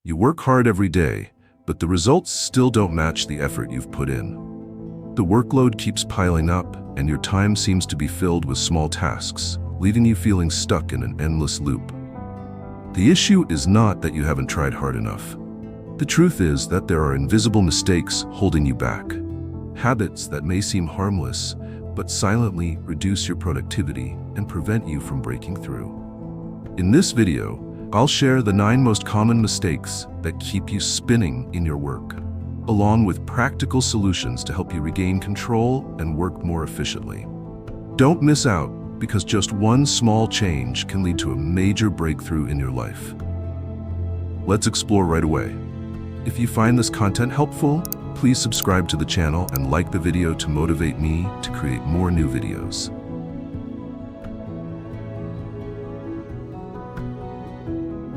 You work hard every day, but the results still don't match the effort you've put in. The workload keeps piling up, and your time seems to be filled with small tasks, leaving you feeling stuck in an endless loop. The issue is not that you haven't tried hard enough. The truth is that there are invisible mistakes holding you back. Habits that may seem harmless, but silently reduce your productivity and prevent you from breaking through. In this video, I'll share the 9 most common mistakes that keep you spinning in your work, along with practical solutions to help you regain control and work more efficiently. Don't miss out, because just one small change can lead to a major breakthrough in your life. Let's explore right away. If you find this content helpful, please subscribe to the channel and like the video to motivate me to create more new videos.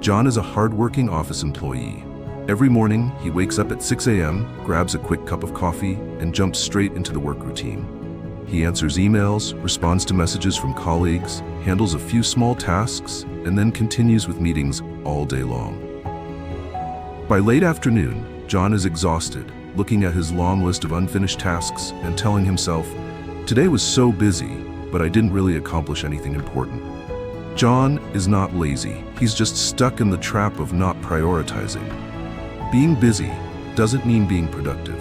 John is a hard-working office employee. Every morning, he wakes up at 6 a.m., grabs a quick cup of coffee, and jumps straight into the work routine. He answers emails, responds to messages from colleagues, handles a few small tasks, and then continues with meetings all day long. By late afternoon, John is exhausted, looking at his long list of unfinished tasks and telling himself, "Today was so busy, but I didn't really accomplish anything important." John is not lazy. He's just stuck in the trap of not prioritizing. Being busy doesn't mean being productive.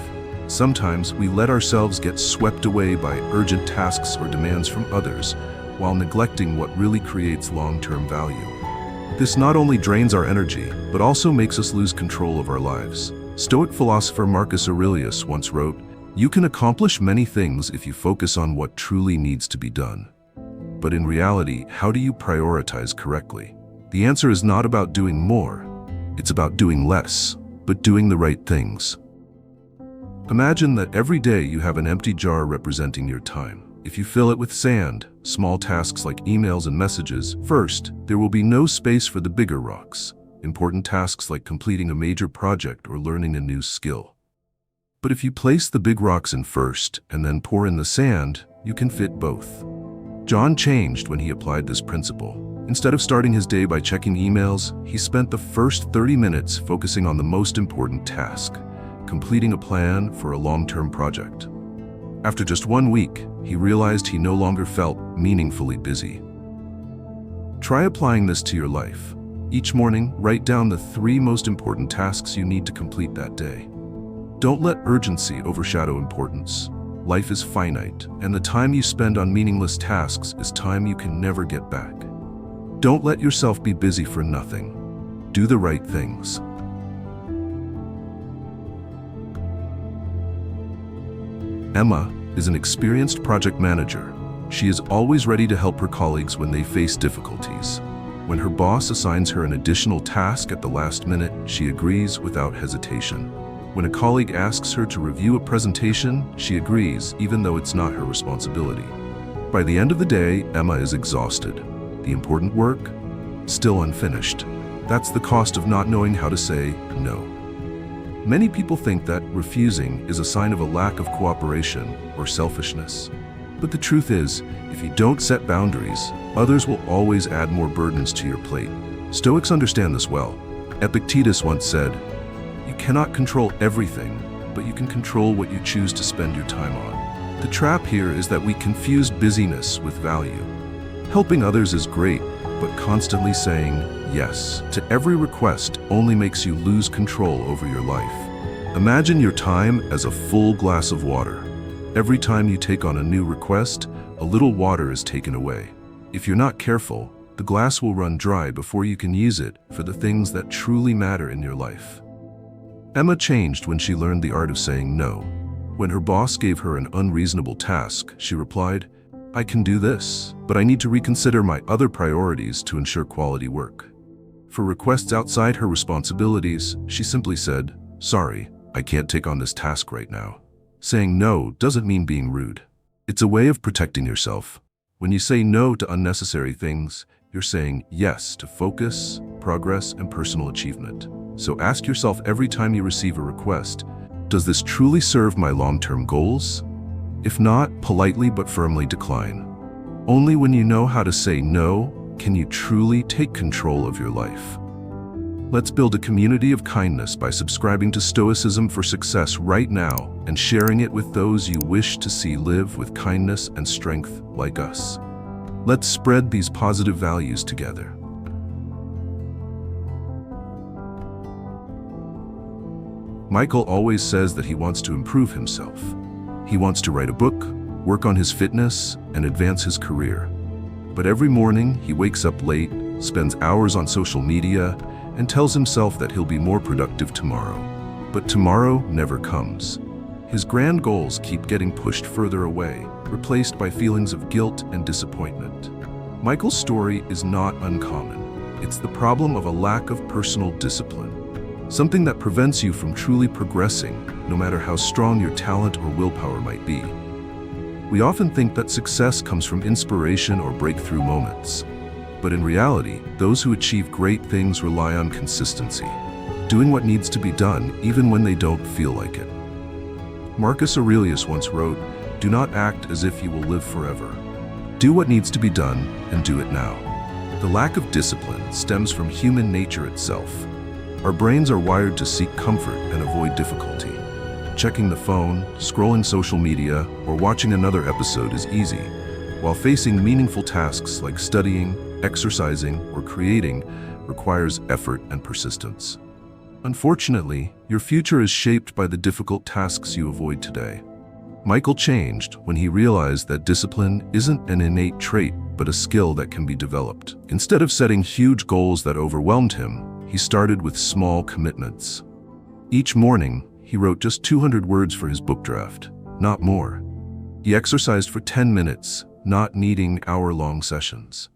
Sometimes we let ourselves get swept away by urgent tasks or demands from others, while neglecting what really creates long-term value. This not only drains our energy, but also makes us lose control of our lives. Stoic philosopher Marcus Aurelius once wrote, "You can accomplish many things if you focus on what truly needs to be done." But in reality, how do you prioritize correctly? The answer is not about doing more. It's about doing less, but doing the right things. Imagine that every day you have an empty jar representing your time. If you fill it with sand, small tasks like emails and messages, first, there will be no space for the bigger rocks, important tasks like completing a major project or learning a new skill. But if you place the big rocks in first and then pour in the sand, you can fit both. John changed when he applied this principle. Instead of starting his day by checking emails, he spent the first 30 minutes focusing on the most important task, completing a plan for a long-term project. After just 1 week, he realized he no longer felt meaningfully busy. Try applying this to your life. Each morning, write down the 3 most important tasks you need to complete that day. Don't let urgency overshadow importance. Life is finite, and the time you spend on meaningless tasks is time you can never get back. Don't let yourself be busy for nothing. Do the right things. Emma is an experienced project manager. She is always ready to help her colleagues when they face difficulties. When her boss assigns her an additional task at the last minute, she agrees without hesitation. When a colleague asks her to review a presentation, she agrees, even though it's not her responsibility. By the end of the day, Emma is exhausted. The important work? Still unfinished. That's the cost of not knowing how to say no. Many people think that refusing is a sign of a lack of cooperation or selfishness. But the truth is, if you don't set boundaries, others will always add more burdens to your plate. Stoics understand this well. Epictetus once said, "You cannot control everything, but you can control what you choose to spend your time on." The trap here is that we confuse busyness with value. Helping others is great, but constantly saying yes to every request only makes you lose control over your life. Imagine your time as a full glass of water. Every time you take on a new request, a little water is taken away. If you're not careful, the glass will run dry before you can use it for the things that truly matter in your life. Emma changed when she learned the art of saying no. When her boss gave her an unreasonable task, she replied, "I can do this, but I need to reconsider my other priorities to ensure quality work." For requests outside her responsibilities, she simply said, "Sorry, I can't take on this task right now." Saying no doesn't mean being rude. It's a way of protecting yourself. When you say no to unnecessary things, you're saying yes to focus, progress, and personal achievement. So ask yourself every time you receive a request, does this truly serve my long-term goals? If not, politely but firmly decline. Only when you know how to say no can you truly take control of your life. Let's build a community of kindness by subscribing to Stoicism for Success right now and sharing it with those you wish to see live with kindness and strength like us. Let's spread these positive values together. Michael always says that he wants to improve himself. He wants to write a book, work on his fitness, and advance his career. But every morning, he wakes up late, spends hours on social media, and tells himself that he'll be more productive tomorrow. But tomorrow never comes. His grand goals keep getting pushed further away, replaced by feelings of guilt and disappointment. Michael's story is not uncommon. It's the problem of a lack of personal discipline, something that prevents you from truly progressing, no matter how strong your talent or willpower might be. We often think that success comes from inspiration or breakthrough moments. But in reality, those who achieve great things rely on consistency, doing what needs to be done even when they don't feel like it. Marcus Aurelius once wrote, "Do not act as if you will live forever. Do what needs to be done and do it now." The lack of discipline stems from human nature itself. Our brains are wired to seek comfort and avoid difficulty. Checking the phone, scrolling social media, or watching another episode is easy, while facing meaningful tasks like studying, exercising, or creating requires effort and persistence. Unfortunately, your future is shaped by the difficult tasks you avoid today. Michael changed when he realized that discipline isn't an innate trait, but a skill that can be developed. Instead of setting huge goals that overwhelmed him, he started with small commitments. Each morning, he wrote just 200 words for his book draft, not more. He exercised for 10 minutes, not needing hour-long sessions.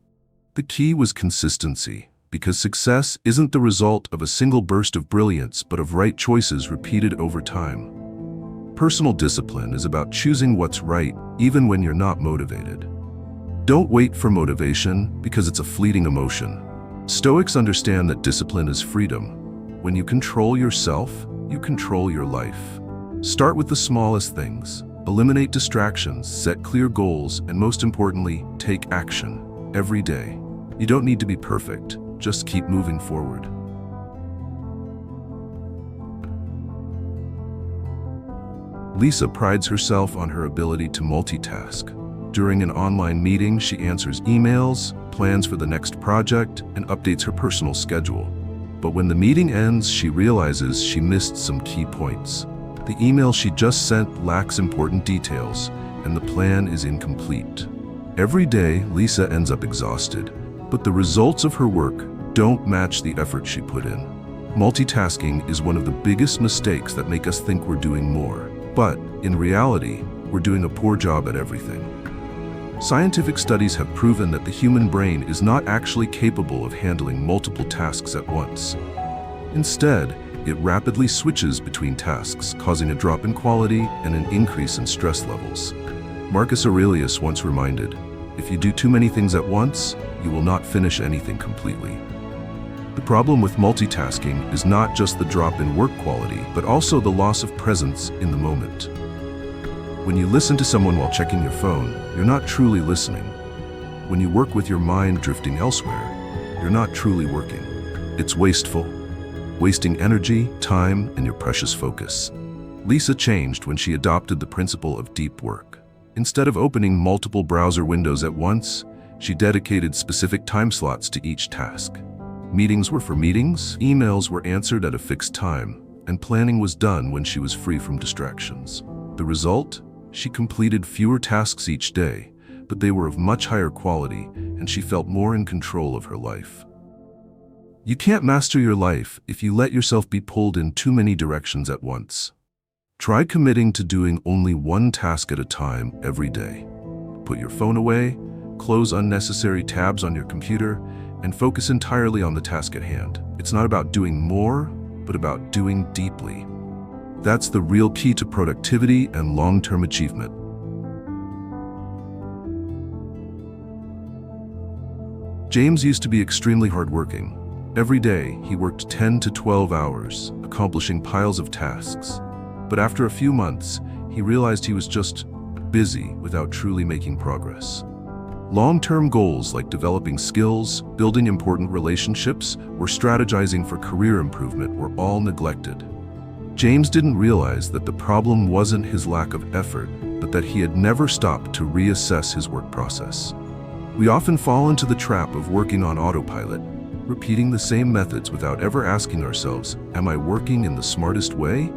The key was consistency, because success isn't the result of a single burst of brilliance, but of right choices repeated over time. Personal discipline is about choosing what's right, even when you're not motivated. Don't wait for motivation, because it's a fleeting emotion. Stoics understand that discipline is freedom. When you control yourself, you control your life. Start with the smallest things. Eliminate distractions, set clear goals, and most importantly, take action every day. You don't need to be perfect, just keep moving forward. Lisa prides herself on her ability to multitask. During an online meeting, she answers emails, plans for the next project, and updates her personal schedule. But when the meeting ends, she realizes she missed some key points. The email she just sent lacks important details, and the plan is incomplete. Every day, Lisa ends up exhausted, but the results of her work don't match the effort she put in. Multitasking is one of the biggest mistakes that make us think we're doing more, but in reality, we're doing a poor job at everything. Scientific studies have proven that the human brain is not actually capable of handling multiple tasks at once. Instead, it rapidly switches between tasks, causing a drop in quality and an increase in stress levels. Marcus Aurelius once reminded, "If you do too many things at once, you will not finish anything completely." The problem with multitasking is not just the drop in work quality, but also the loss of presence in the moment. When you listen to someone while checking your phone, you're not truly listening. When you work with your mind drifting elsewhere, you're not truly working. It's wasteful, wasting energy, time, and your precious focus. Lisa changed when she adopted the principle of deep work. Instead of opening multiple browser windows at once, she dedicated specific time slots to each task. Meetings were for meetings, emails were answered at a fixed time, and planning was done when she was free from distractions. The result? She completed fewer tasks each day, but they were of much higher quality, and she felt more in control of her life. You can't master your life if you let yourself be pulled in too many directions at once. Try committing to doing only one task at a time every day. Put your phone away, close unnecessary tabs on your computer, and focus entirely on the task at hand. It's not about doing more, but about doing deeply. That's the real key to productivity and long-term achievement. James used to be extremely hardworking. Every day, he worked 10 to 12 hours, accomplishing piles of tasks. But after a few months, he realized he was just busy without truly making progress. Long-term goals like developing skills, building important relationships, or strategizing for career improvement were all neglected. James didn't realize that the problem wasn't his lack of effort, but that he had never stopped to reassess his work process. We often fall into the trap of working on autopilot, repeating the same methods without ever asking ourselves, am I working in the smartest way?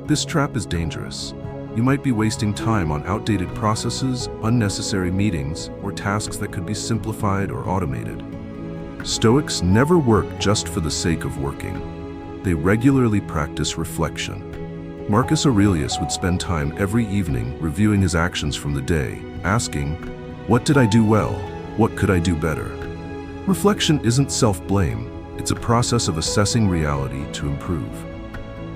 This trap is dangerous. You might be wasting time on outdated processes, unnecessary meetings, or tasks that could be simplified or automated. Stoics never work just for the sake of working. They regularly practice reflection. Marcus Aurelius would spend time every evening reviewing his actions from the day, asking, what did I do well? What could I do better? Reflection isn't self-blame. It's a process of assessing reality to improve.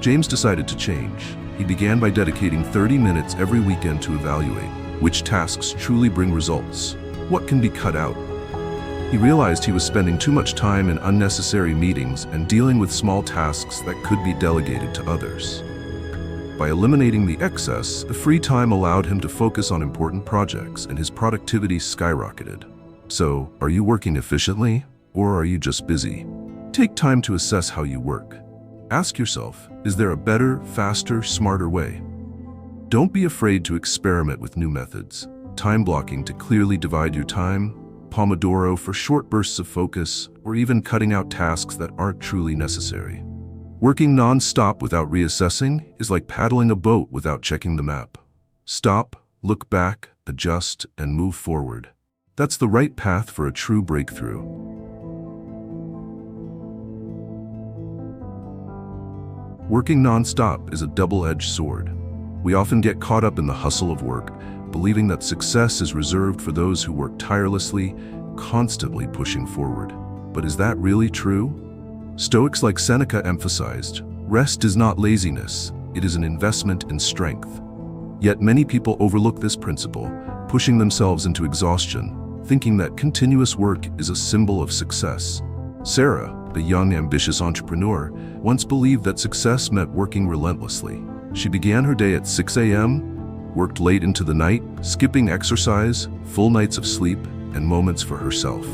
James decided to change. He began by dedicating 30 minutes every weekend to evaluate which tasks truly bring results, what can be cut out. He realized he was spending too much time in unnecessary meetings and dealing with small tasks that could be delegated to others. By eliminating the excess, the free time allowed him to focus on important projects, and his productivity skyrocketed. So, are you working efficiently, or are you just busy? Take time to assess how you work. Ask yourself, is there a better, faster, smarter way? Don't be afraid to experiment with new methods. Time blocking to clearly divide your time, Pomodoro for short bursts of focus, or even cutting out tasks that aren't truly necessary. Working non-stop without reassessing is like paddling a boat without checking the map. Stop, look back, adjust, and move forward. That's the right path for a true breakthrough. Working non-stop is a double-edged sword. We often get caught up in the hustle of work, believing that success is reserved for those who work tirelessly, constantly pushing forward. But is that really true? Stoics like Seneca emphasized, rest is not laziness, it is an investment in strength. Yet many people overlook this principle, pushing themselves into exhaustion, thinking that continuous work is a symbol of success. Sarah, the young, ambitious entrepreneur, once believed that success meant working relentlessly. She began her day at 6 a.m., worked late into the night, skipping exercise, full nights of sleep, and moments for herself.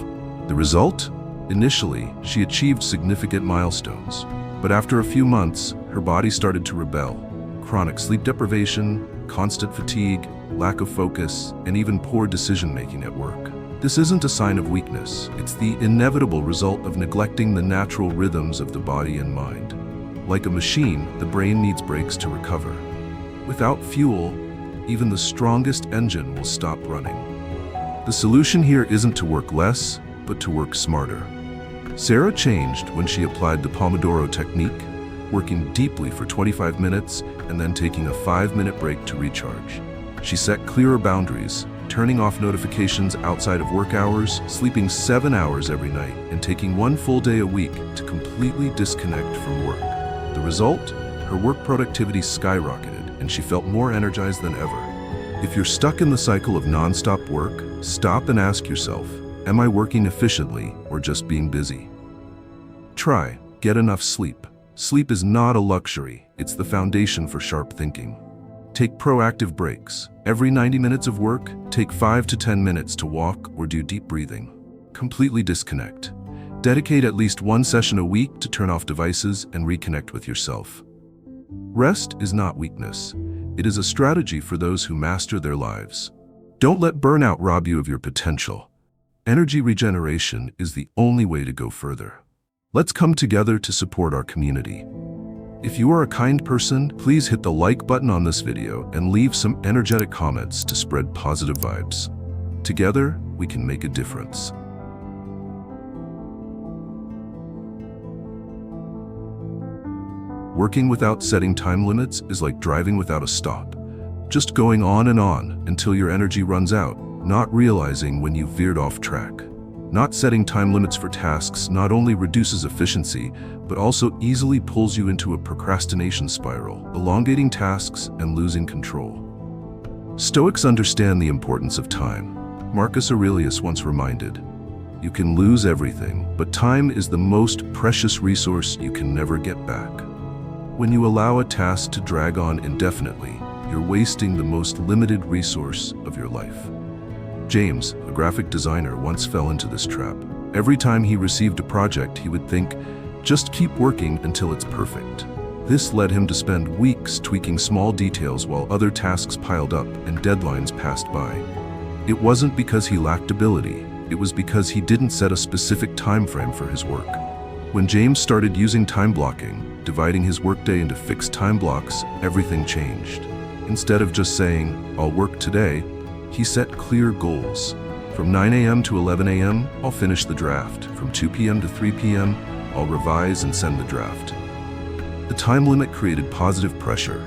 The result? Initially, she achieved significant milestones. But after a few months, her body started to rebel. Chronic sleep deprivation, constant fatigue, lack of focus, and even poor decision-making at work. This isn't a sign of weakness. It's the inevitable result of neglecting the natural rhythms of the body and mind. Like a machine, the brain needs breaks to recover. Without fuel, even the strongest engine will stop running. The solution here isn't to work less, but to work smarter. Sarah changed when she applied the Pomodoro technique, working deeply for 25 minutes and then taking a 5-minute break to recharge. She set clearer boundaries, turning off notifications outside of work hours, sleeping 7 hours every night, and taking 1 full day a week to completely disconnect from work. The result? Her work productivity skyrocketed, and she felt more energized than ever. If you're stuck in the cycle of non-stop work, stop and ask yourself, am I working efficiently or just being busy? Try, get enough sleep. Sleep is not a luxury, it's the foundation for sharp thinking. Take proactive breaks. Every 90 minutes of work, take 5 to 10 minutes to walk or do deep breathing. Completely disconnect. Dedicate at least 1 session a week to turn off devices and reconnect with yourself. Rest is not weakness. It is a strategy for those who master their lives. Don't let burnout rob you of your potential. Energy regeneration is the only way to go further. Let's come together to support our community. If you are a kind person, please hit the like button on this video and leave some energetic comments to spread positive vibes. Together, we can make a difference. Working without setting time limits is like driving without a stop. Just going on and on until your energy runs out, not realizing when you've veered off track. Not setting time limits for tasks not only reduces efficiency, but also easily pulls you into a procrastination spiral, elongating tasks and losing control. Stoics understand the importance of time. Marcus Aurelius once reminded, "You can lose everything, but time is the most precious resource you can never get back." When you allow a task to drag on indefinitely, you're wasting the most limited resource of your life. James, a graphic designer, once fell into this trap. Every time he received a project, he would think, just keep working until it's perfect. This led him to spend weeks tweaking small details while other tasks piled up and deadlines passed by. It wasn't because he lacked ability, it was because he didn't set a specific time frame for his work. When James started using time blocking, dividing his workday into fixed time blocks, everything changed. Instead of just saying, I'll work today, he set clear goals. From 9 a.m. to 11 a.m., I'll finish the draft. From 2 p.m. to 3 p.m., I'll revise and send the draft. The time limit created positive pressure,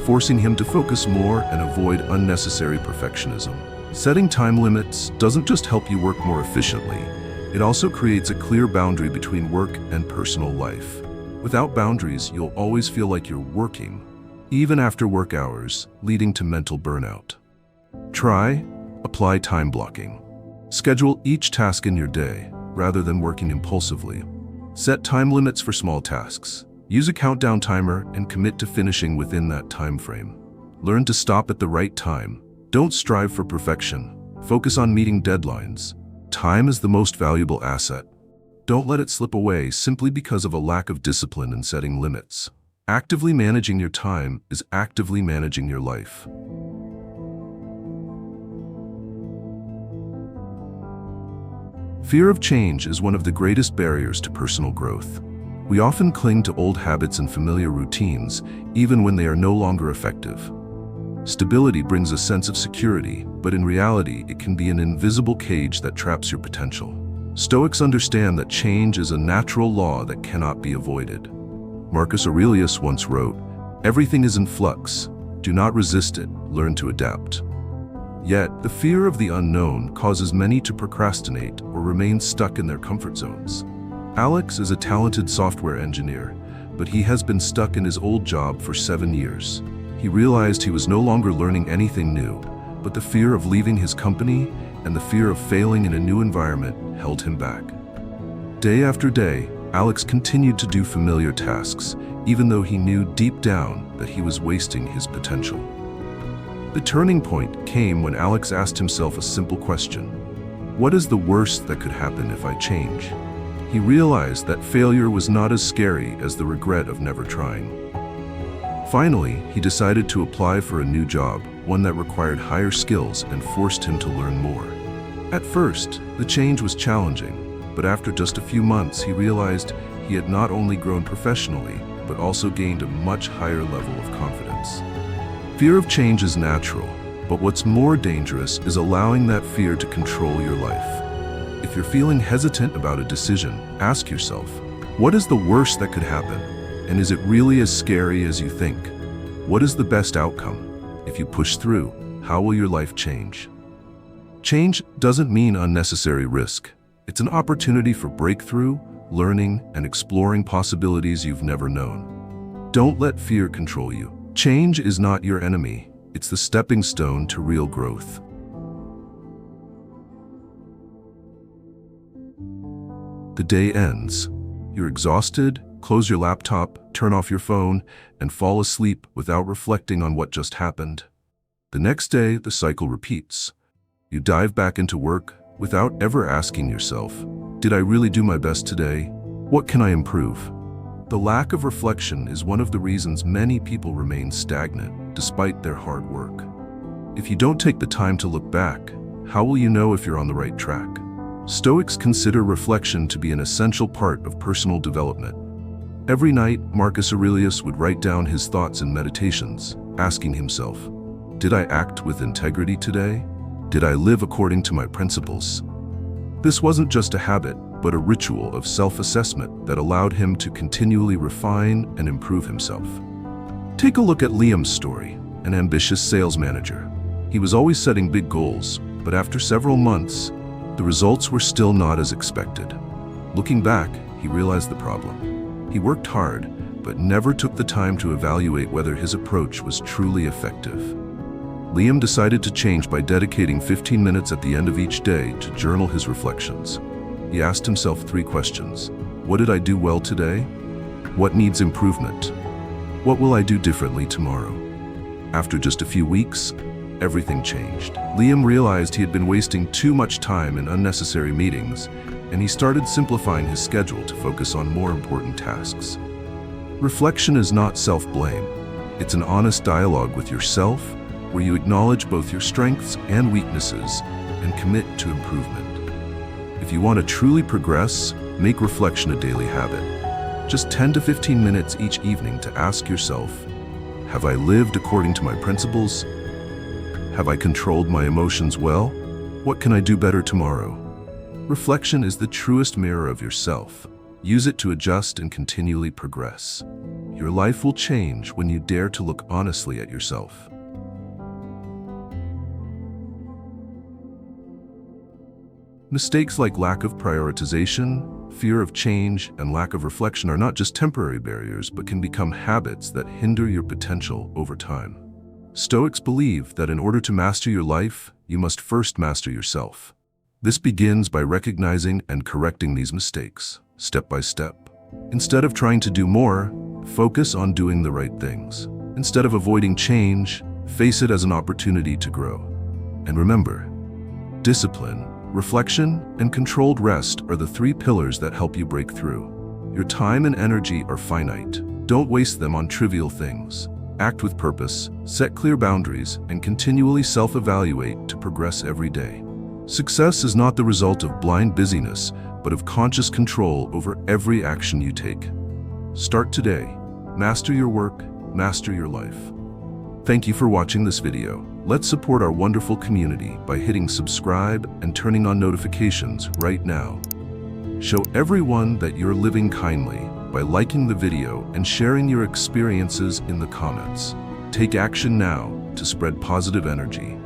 forcing him to focus more and avoid unnecessary perfectionism. Setting time limits doesn't just help you work more efficiently, it also creates a clear boundary between work and personal life. Without boundaries, you'll always feel like you're working, even after work hours, leading to mental burnout. Apply time blocking. Schedule each task in your day, rather than working impulsively. Set time limits for small tasks. Use a countdown timer and commit to finishing within that time frame. Learn to stop at the right time. Don't strive for perfection. Focus on meeting deadlines. Time is the most valuable asset. Don't let it slip away simply because of a lack of discipline in setting limits. Actively managing your time is actively managing your life. Fear of change is one of the greatest barriers to personal growth. We often cling to old habits and familiar routines, even when they are no longer effective. Stability brings a sense of security, but in reality, it can be an invisible cage that traps your potential. Stoics understand that change is a natural law that cannot be avoided. Marcus Aurelius once wrote, "Everything is in flux. Do not resist it, learn to adapt." Yet, the fear of the unknown causes many to procrastinate or remain stuck in their comfort zones. Alex is a talented software engineer, but he has been stuck in his old job for 7 years. He realized he was no longer learning anything new, but the fear of leaving his company and the fear of failing in a new environment held him back. Day after day, Alex continued to do familiar tasks, even though he knew deep down that he was wasting his potential. The turning point came when Alex asked himself a simple question: what is the worst that could happen if I change? He realized that failure was not as scary as the regret of never trying. Finally, he decided to apply for a new job, one that required higher skills and forced him to learn more. At first, the change was challenging, but after just a few months, he realized he had not only grown professionally, but also gained a much higher level of confidence. Fear of change is natural, but what's more dangerous is allowing that fear to control your life. If you're feeling hesitant about a decision, ask yourself, what is the worst that could happen? And is it really as scary as you think? What is the best outcome? If you push through, how will your life change? Change doesn't mean unnecessary risk. It's an opportunity for breakthrough, learning, and exploring possibilities you've never known. Don't let fear control you. Change is not your enemy. It's the stepping stone to real growth. The day ends. You're exhausted, close your laptop, turn off your phone, and fall asleep without reflecting on what just happened. The next day, the cycle repeats. You dive back into work without ever asking yourself, did I really do my best today? What can I improve? The lack of reflection is one of the reasons many people remain stagnant despite their hard work. If you don't take the time to look back, how will you know if you're on the right track? Stoics consider reflection to be an essential part of personal development. Every night, Marcus Aurelius would write down his thoughts in meditations, asking himself, did I act with integrity today? Did I live according to my principles? This wasn't just a habit, but a ritual of self-assessment that allowed him to continually refine and improve himself. Take a look at Liam's story, an ambitious sales manager. He was always setting big goals, but after several months, the results were still not as expected. Looking back, he realized the problem. He worked hard, but never took the time to evaluate whether his approach was truly effective. Liam decided to change by dedicating 15 minutes at the end of each day to journal his reflections. He asked himself 3 questions. What did I do well today? What needs improvement? What will I do differently tomorrow? After just a few weeks, everything changed. Liam realized he had been wasting too much time in unnecessary meetings, and he started simplifying his schedule to focus on more important tasks. Reflection is not self-blame. It's an honest dialogue with yourself, where you acknowledge both your strengths and weaknesses and commit to improvement. If you want to truly progress, make reflection a daily habit. Just 10 to 15 minutes each evening to ask yourself, have I lived according to my principles? Have I controlled my emotions well? What can I do better tomorrow? Reflection is the truest mirror of yourself. Use it to adjust and continually progress. Your life will change when you dare to look honestly at yourself. Mistakes like lack of prioritization, fear of change, and lack of reflection are not just temporary barriers, but can become habits that hinder your potential over time. Stoics believe that in order to master your life, you must first master yourself. This begins by recognizing and correcting these mistakes, step by step. Instead of trying to do more, focus on doing the right things. Instead of avoiding change, face it as an opportunity to grow. And remember, discipline, reflection, and controlled rest are the three pillars that help you break through. Your time and energy are finite. Don't waste them on trivial things. Act with purpose, set clear boundaries, and continually self-evaluate to progress every day. Success is not the result of blind busyness, but of conscious control over every action you take. Start today. Master your work, master your life. Thank you for watching this video. Let's support our wonderful community by hitting subscribe and turning on notifications right now. Show everyone that you're living kindly by liking the video and sharing your experiences in the comments. Take action now to spread positive energy.